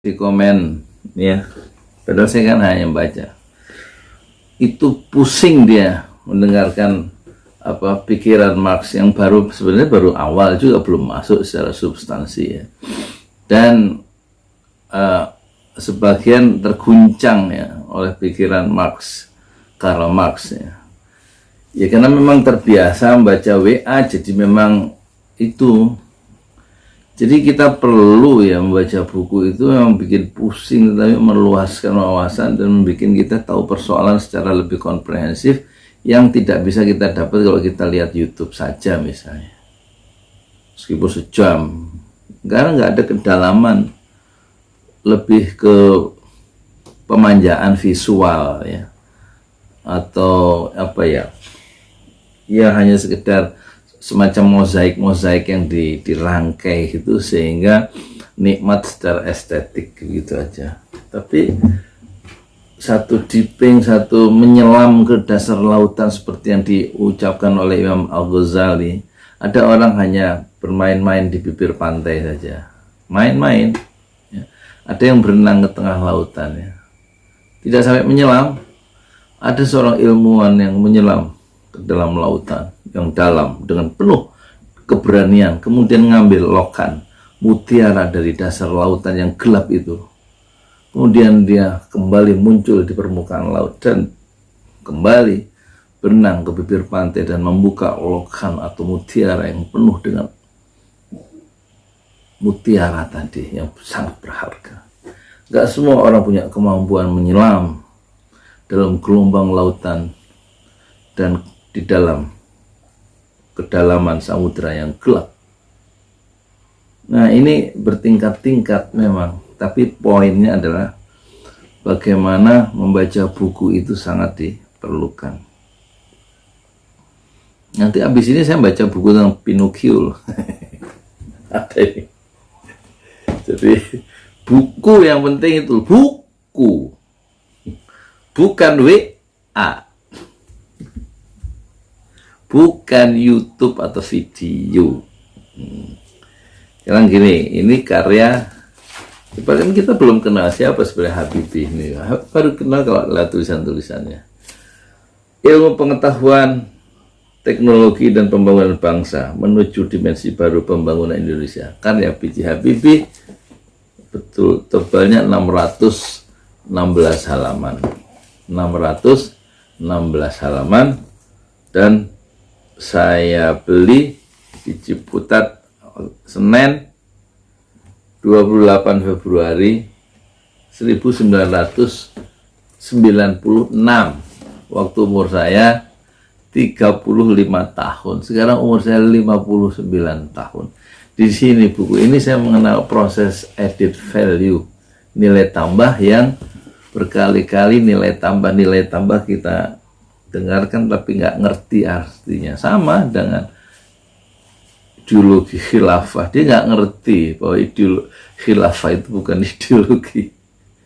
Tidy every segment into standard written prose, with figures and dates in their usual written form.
di komen ya, padahal saya kan hanya baca, itu pusing dia mendengarkan pikiran Marx yang sebenarnya baru awal juga, belum masuk secara substansi ya, dan sebagian terguncang ya oleh pikiran Karl Marx ya karena memang terbiasa membaca WA, jadi memang itu. Jadi kita perlu ya membaca buku itu yang bikin pusing, tetapi meluaskan wawasan dan membuat kita tahu persoalan secara lebih komprehensif yang tidak bisa kita dapat kalau kita lihat YouTube saja misalnya. Meskipun sejam, karena nggak ada kedalaman, lebih ke pemanjaan visual ya, atau ya hanya sekedar semacam mozaik yang dirangkai gitu sehingga nikmat secara estetik gitu aja. Tapi satu dipping, satu menyelam ke dasar lautan seperti yang diucapkan oleh Imam Al-Ghazali. Ada orang hanya bermain-main di bibir pantai saja, main-main ya. Ada yang berenang ke tengah lautan ya, tidak sampai menyelam. Ada seorang ilmuwan yang menyelam ke dalam lautan yang dalam dengan penuh keberanian, kemudian ngambil lokan mutiara dari dasar lautan yang gelap itu, kemudian dia kembali muncul di permukaan laut dan kembali berenang ke bibir pantai dan membuka lokan atau mutiara yang penuh dengan mutiara tadi yang sangat berharga. Gak semua orang punya kemampuan menyelam dalam gelombang lautan dan di dalam kedalaman samudera yang gelap. Nah, ini bertingkat-tingkat memang, tapi poinnya adalah bagaimana membaca buku itu sangat diperlukan. Nanti abis ini saya baca buku tentang Pinocchio. Ada ini. Jadi buku yang penting itu buku, bukan WA, bukan YouTube atau video. Sekarang gini, ini karya, padahal kita belum kenal siapa sebenarnya Habibie ini. Baru kenal kalau lihat tulisan-tulisannya. Ilmu pengetahuan, teknologi dan pembangunan bangsa menuju dimensi baru pembangunan Indonesia. Karya B.J. Habibie, betul tebalnya 616 halaman. 616 halaman, dan saya beli di Ciputat Senin 28 Februari 1996, waktu umur saya 35 tahun. Sekarang umur saya 59 tahun. Di sini buku ini saya mengenal proses added value, nilai tambah yang berkali-kali nilai tambah kita dengarkan tapi nggak ngerti artinya. Sama dengan ideologi khilafah, dia nggak ngerti bahwa ideologi khilafah itu bukan ideologi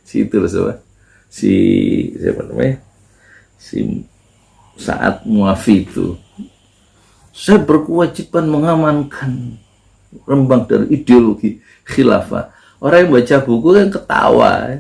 siapa namanya, si Sa'ad Muafi itu. Saya berkewajiban mengamankan Rembang dari ideologi khilafah. Orang yang baca buku kan ketawa ya.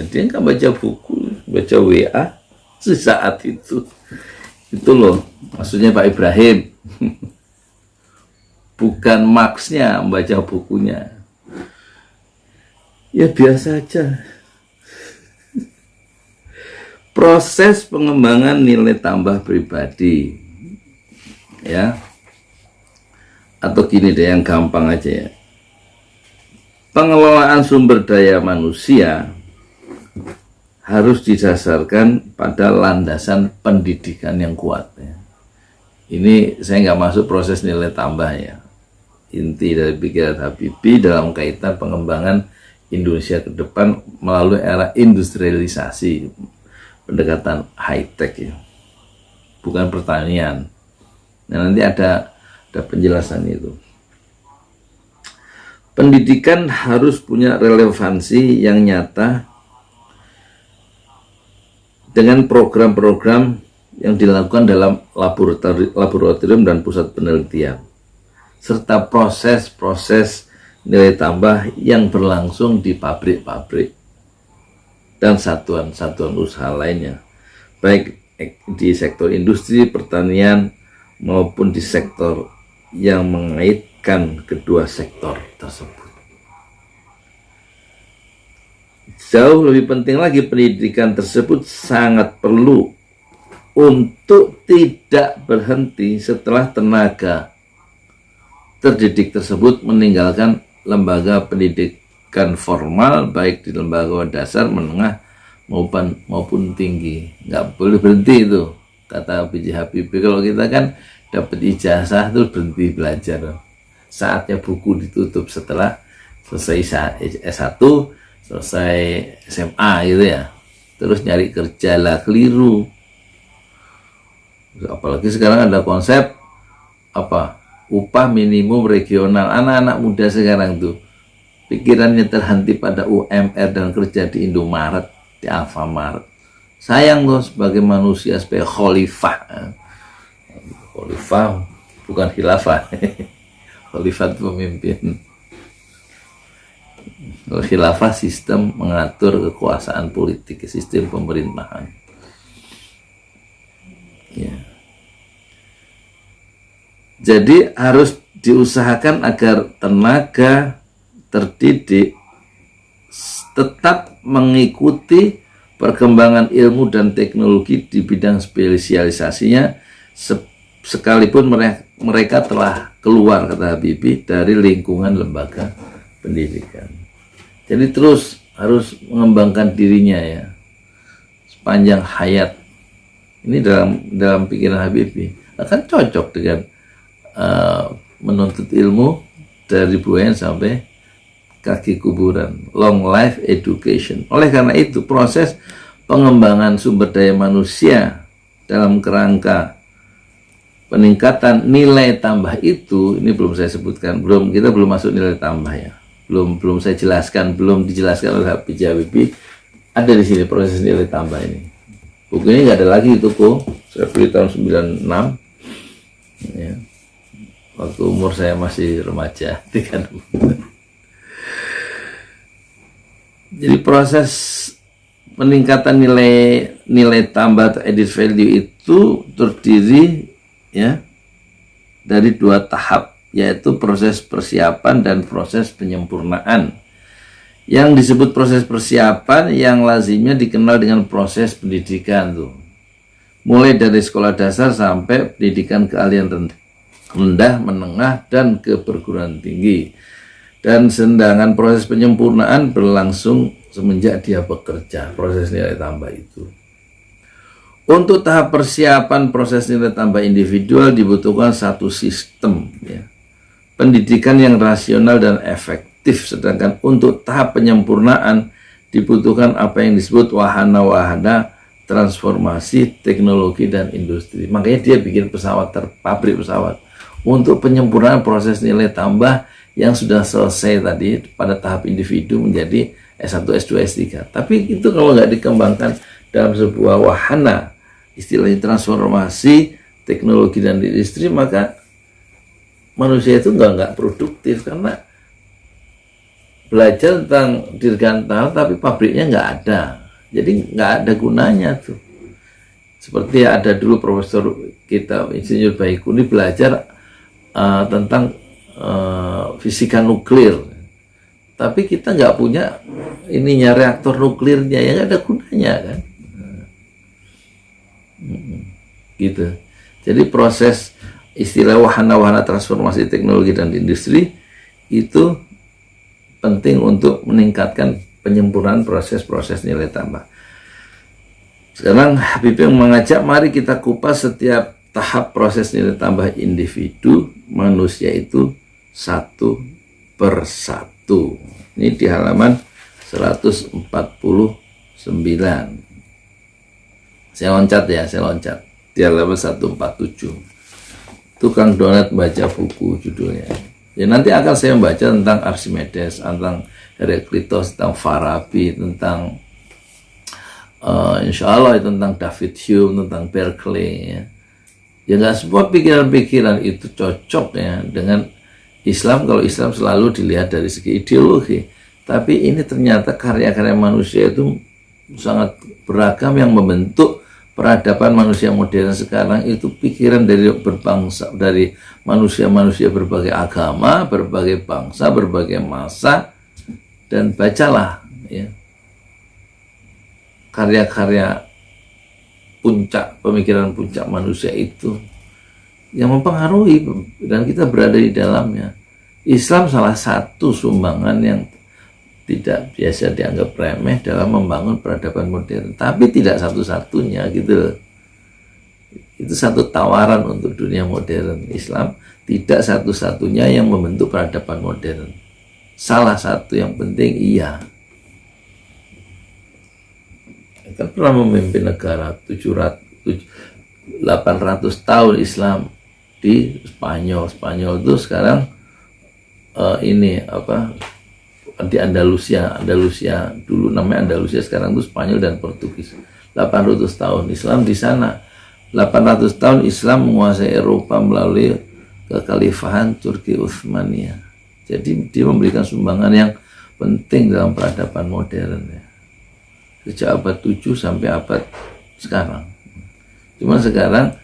Dia nggak baca buku, baca WA saat itu loh maksudnya Pak Ibrahim. Bukan Marx-nya membaca bukunya ya, biasa aja. Proses pengembangan nilai tambah pribadi ya, atau gini deh yang gampang aja ya, pengelolaan sumber daya manusia harus didasarkan pada landasan pendidikan yang kuat ya. Ini saya nggak masuk proses nilai tambah ya, inti dari pikiran Habibie dalam kaitan pengembangan Indonesia ke depan melalui era industrialisasi, pendekatan high tech ya, bukan pertanian. Nah, nanti ada penjelasan itu. Pendidikan harus punya relevansi yang nyata dengan program-program yang dilakukan dalam laboratorium dan pusat penelitian, serta proses-proses nilai tambah yang berlangsung di pabrik-pabrik dan satuan-satuan usaha lainnya, baik di sektor industri, pertanian, maupun di sektor yang mengaitkan kedua sektor tersebut. Jauh lebih penting lagi, pendidikan tersebut sangat perlu untuk tidak berhenti setelah tenaga terdidik tersebut meninggalkan lembaga pendidikan formal, baik di lembaga dasar, menengah, maupun tinggi. Nggak boleh berhenti itu, kata B.J. Habibie. Kalau kita kan dapat ijazah terus berhenti belajar, saatnya buku ditutup setelah selesai S1, selesai SMA gitu ya, terus nyari kerja lah, keliru. Apalagi sekarang ada konsep apa, upah minimum regional. Anak-anak muda sekarang tuh pikirannya terhenti pada UMR dan kerja di Indomaret, di Alfamart. Sayang loh, sebagai manusia, sebagai khalifah. Khalifah bukan khilafah. Khalifah itu pemimpin. Khilafah sistem mengatur kekuasaan politik, sistem pemerintahan. Ya. Jadi harus diusahakan agar tenaga terdidik tetap mengikuti perkembangan ilmu dan teknologi di bidang spesialisasinya, sekalipun mereka telah keluar, kata Habibie, dari lingkungan lembaga pendidikan. Jadi terus harus mengembangkan dirinya ya sepanjang hayat. Ini dalam pikiran Habibie akan cocok dengan menuntut ilmu dari buayan sampai kaki kuburan, long life education. Oleh karena itu, proses pengembangan sumber daya manusia dalam kerangka peningkatan nilai tambah itu, ini belum saya sebutkan, kita belum masuk nilai tambah ya, belum saya jelaskan, belum dijelaskan oleh B.J. Habibie. Ada di sini proses nilai tambah ini. Buku ini nggak ada lagi itu kok, saya beli tahun 96 ya, waktu umur saya masih remaja. Jadi proses peningkatan nilai tambah atau added value itu terdiri ya dari dua tahap, yaitu proses persiapan dan proses penyempurnaan. Yang disebut proses persiapan yang lazimnya dikenal dengan proses pendidikan tuh, mulai dari sekolah dasar sampai pendidikan keahlian rendah, menengah, dan ke perguruan tinggi. Dan sedangkan proses penyempurnaan berlangsung semenjak dia bekerja, proses nilai tambah itu. Untuk tahap persiapan proses nilai tambah individual dibutuhkan satu sistem ya, pendidikan yang rasional dan efektif. Sedangkan untuk tahap penyempurnaan dibutuhkan apa yang disebut wahana-wahana transformasi teknologi dan industri. Makanya dia bikin pabrik pesawat untuk penyempurnaan proses nilai tambah yang sudah selesai tadi pada tahap individu menjadi S1, S2, S3. Tapi itu kalau nggak dikembangkan dalam sebuah wahana, istilahnya transformasi teknologi dan industri, maka manusia itu nggak produktif, karena belajar tentang dirgantara tapi pabriknya nggak ada, jadi nggak ada gunanya tuh. Seperti ada dulu profesor kita, Insinyur Baikuni, belajar tentang fisika nuklir, tapi kita nggak punya ininya, reaktor nuklirnya, ya nggak ada gunanya kan. Gitu. Jadi proses istilah wahana-wahana transformasi teknologi dan industri itu penting untuk meningkatkan penyempurnaan proses-proses nilai tambah. Sekarang Habibie mengajak, mari kita kupas setiap tahap proses nilai tambah individu manusia itu satu persatu. Ini di halaman 149. Saya loncat di halaman 147. Tukang donat baca buku judulnya. Ya, nanti akan saya membaca tentang Archimedes, tentang Heraklitos, tentang Farabi, tentang insya Allah tentang David Hume, tentang Berkeley ya. Ya nggak semua pikiran-pikiran itu cocok ya dengan Islam, kalau Islam selalu dilihat dari segi ideologi, tapi ini ternyata karya-karya manusia itu sangat beragam yang membentuk peradaban manusia modern sekarang. Itu pikiran dari berbangsa, dari manusia-manusia berbagai agama, berbagai bangsa, berbagai masa. Dan bacalah ya karya-karya puncak, pemikiran puncak manusia itu yang mempengaruhi, dan kita berada di dalamnya. Islam salah satu sumbangan yang tidak biasa dianggap remeh dalam membangun peradaban modern, tapi tidak satu-satunya gitu. Itu satu tawaran untuk dunia modern. Islam tidak satu-satunya yang membentuk peradaban modern. Salah satu yang penting, iya. Kan pernah memimpin negara 800 tahun Islam di Spanyol. Spanyol itu sekarang di Andalusia dulu namanya Andalusia, sekarang itu Spanyol dan Portugis. 800 tahun Islam di sana. 800 tahun Islam menguasai Eropa melalui kekhalifahan Turki Utsmaniyah. Jadi dia memberikan sumbangan yang penting dalam peradaban modern ya. Sejak abad 7 sampai abad sekarang. Cuma sekarang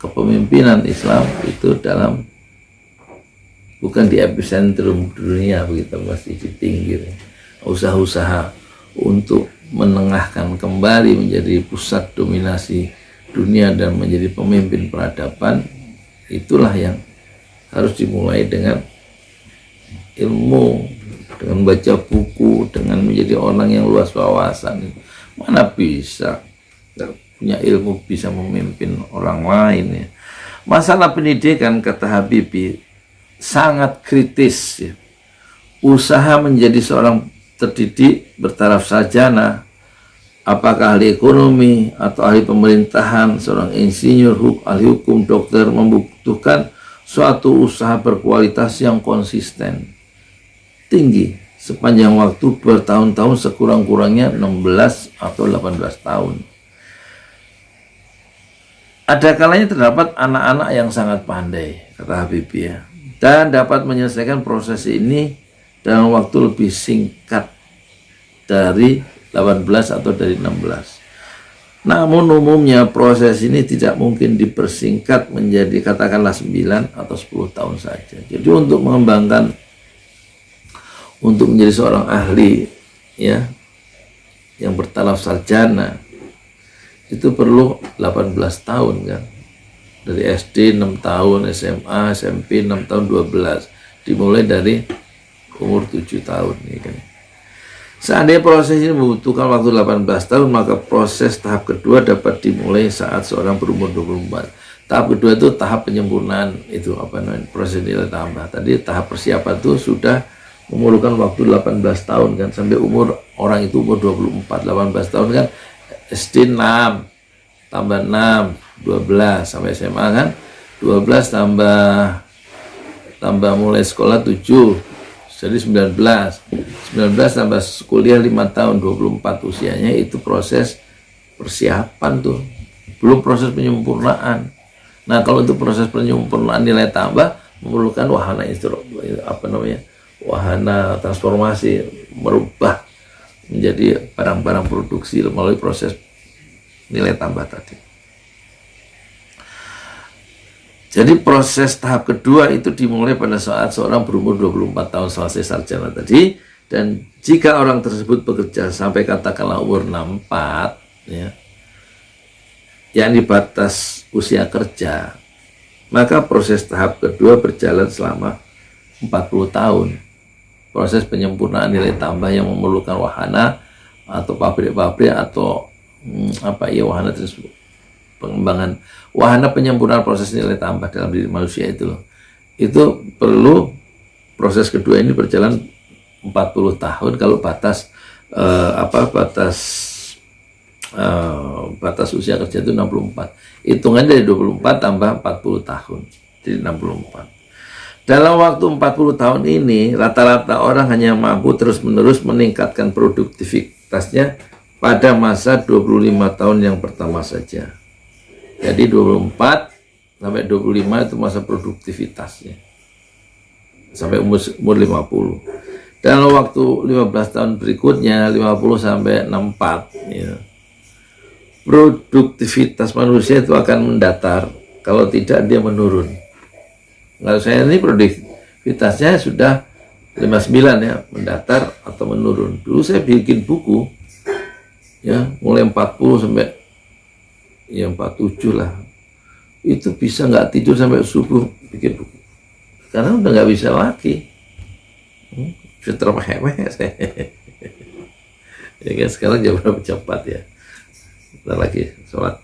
kepemimpinan Islam itu bukan di epicentrum dunia, begitu, masih di pinggir. Usaha-usaha untuk menengahkan kembali menjadi pusat dominasi dunia dan menjadi pemimpin peradaban, itulah yang harus dimulai dengan ilmu, dengan baca buku, dengan menjadi orang yang luas wawasan. Mana bisa punya ilmu bisa memimpin orang lain ya. Masalah pendidikan, kata Habibie, sangat kritis ya. Usaha menjadi seorang terdidik bertaraf sarjana, apakah ahli ekonomi atau ahli pemerintahan, seorang insinyur, ahli hukum, dokter, membutuhkan suatu usaha berkualitas yang konsisten, tinggi, sepanjang waktu bertahun-tahun, sekurang-kurangnya 16 atau 18 tahun. Ada kalanya terdapat anak-anak yang sangat pandai, kata Habibie ya, dan dapat menyelesaikan proses ini dalam waktu lebih singkat dari 18 atau dari 16. Namun umumnya proses ini tidak mungkin dipersingkat menjadi katakanlah 9 atau 10 tahun saja. Jadi untuk mengembangkan, untuk menjadi seorang ahli ya yang bertaraf sarjana itu perlu 18 tahun kan. Dari SD 6 tahun, SMA, SMP 6 tahun, 12. Dimulai dari umur 7 tahun ya kan. Seandainya proses ini membutuhkan waktu 18 tahun, maka proses tahap kedua dapat dimulai saat seorang berumur 24. Tahap kedua itu tahap penyempurnaan, itu apa namanya, proses nilai tambah. Tadi tahap persiapan itu sudah memerlukan waktu 18 tahun kan, sampai umur orang itu umur 24. 18 tahun kan SD 6 tambah 6 12 sampai SMA kan 12 tambah mulai sekolah 7 jadi 19 tambah kuliah 5 tahun 24 usianya. Itu proses persiapan tuh, belum proses penyempurnaan. Nah kalau itu proses penyempurnaan nilai tambah memerlukan wahana wahana transformasi, merubah menjadi barang-barang produksi melalui proses nilai tambah tadi. Jadi proses tahap kedua itu dimulai pada saat seorang berumur 24 tahun selesai sarjana tadi, dan jika orang tersebut bekerja sampai katakanlah umur 64 ya, yang di batas usia kerja, maka proses tahap kedua berjalan selama 40 tahun. Proses penyempurnaan nilai tambah yang memerlukan wahana atau pabrik-pabrik atau wahana tersebut, pengembangan wahana penyempurnaan proses nilai tambah dalam diri manusia itu perlu proses kedua ini berjalan 40 tahun. Kalau batas batas usia kerja itu 64, hitungannya dari 24 tambah 40 tahun jadi 64. Dalam waktu 40 tahun ini, rata-rata orang hanya mampu terus-menerus meningkatkan produktivitasnya pada masa 25 tahun yang pertama saja. Jadi 24 sampai 25 itu masa produktivitasnya. sampai umur 50. Dan waktu 15 tahun berikutnya 50 sampai 64 ya, produktivitas manusia itu akan mendatar, kalau tidak dia menurun. Kalau saya ini produktivitasnya sudah 59 ya, mendatar atau menurun. Dulu saya bikin buku ya, mulai 40 sampai ya 47 lah, itu bisa nggak tidur sampai subuh bikin buku, karena udah nggak bisa lagi. Sudah termehek saya. Ya kan, sekarang jam berapa? Jam 4 ya, bentar lagi sholat.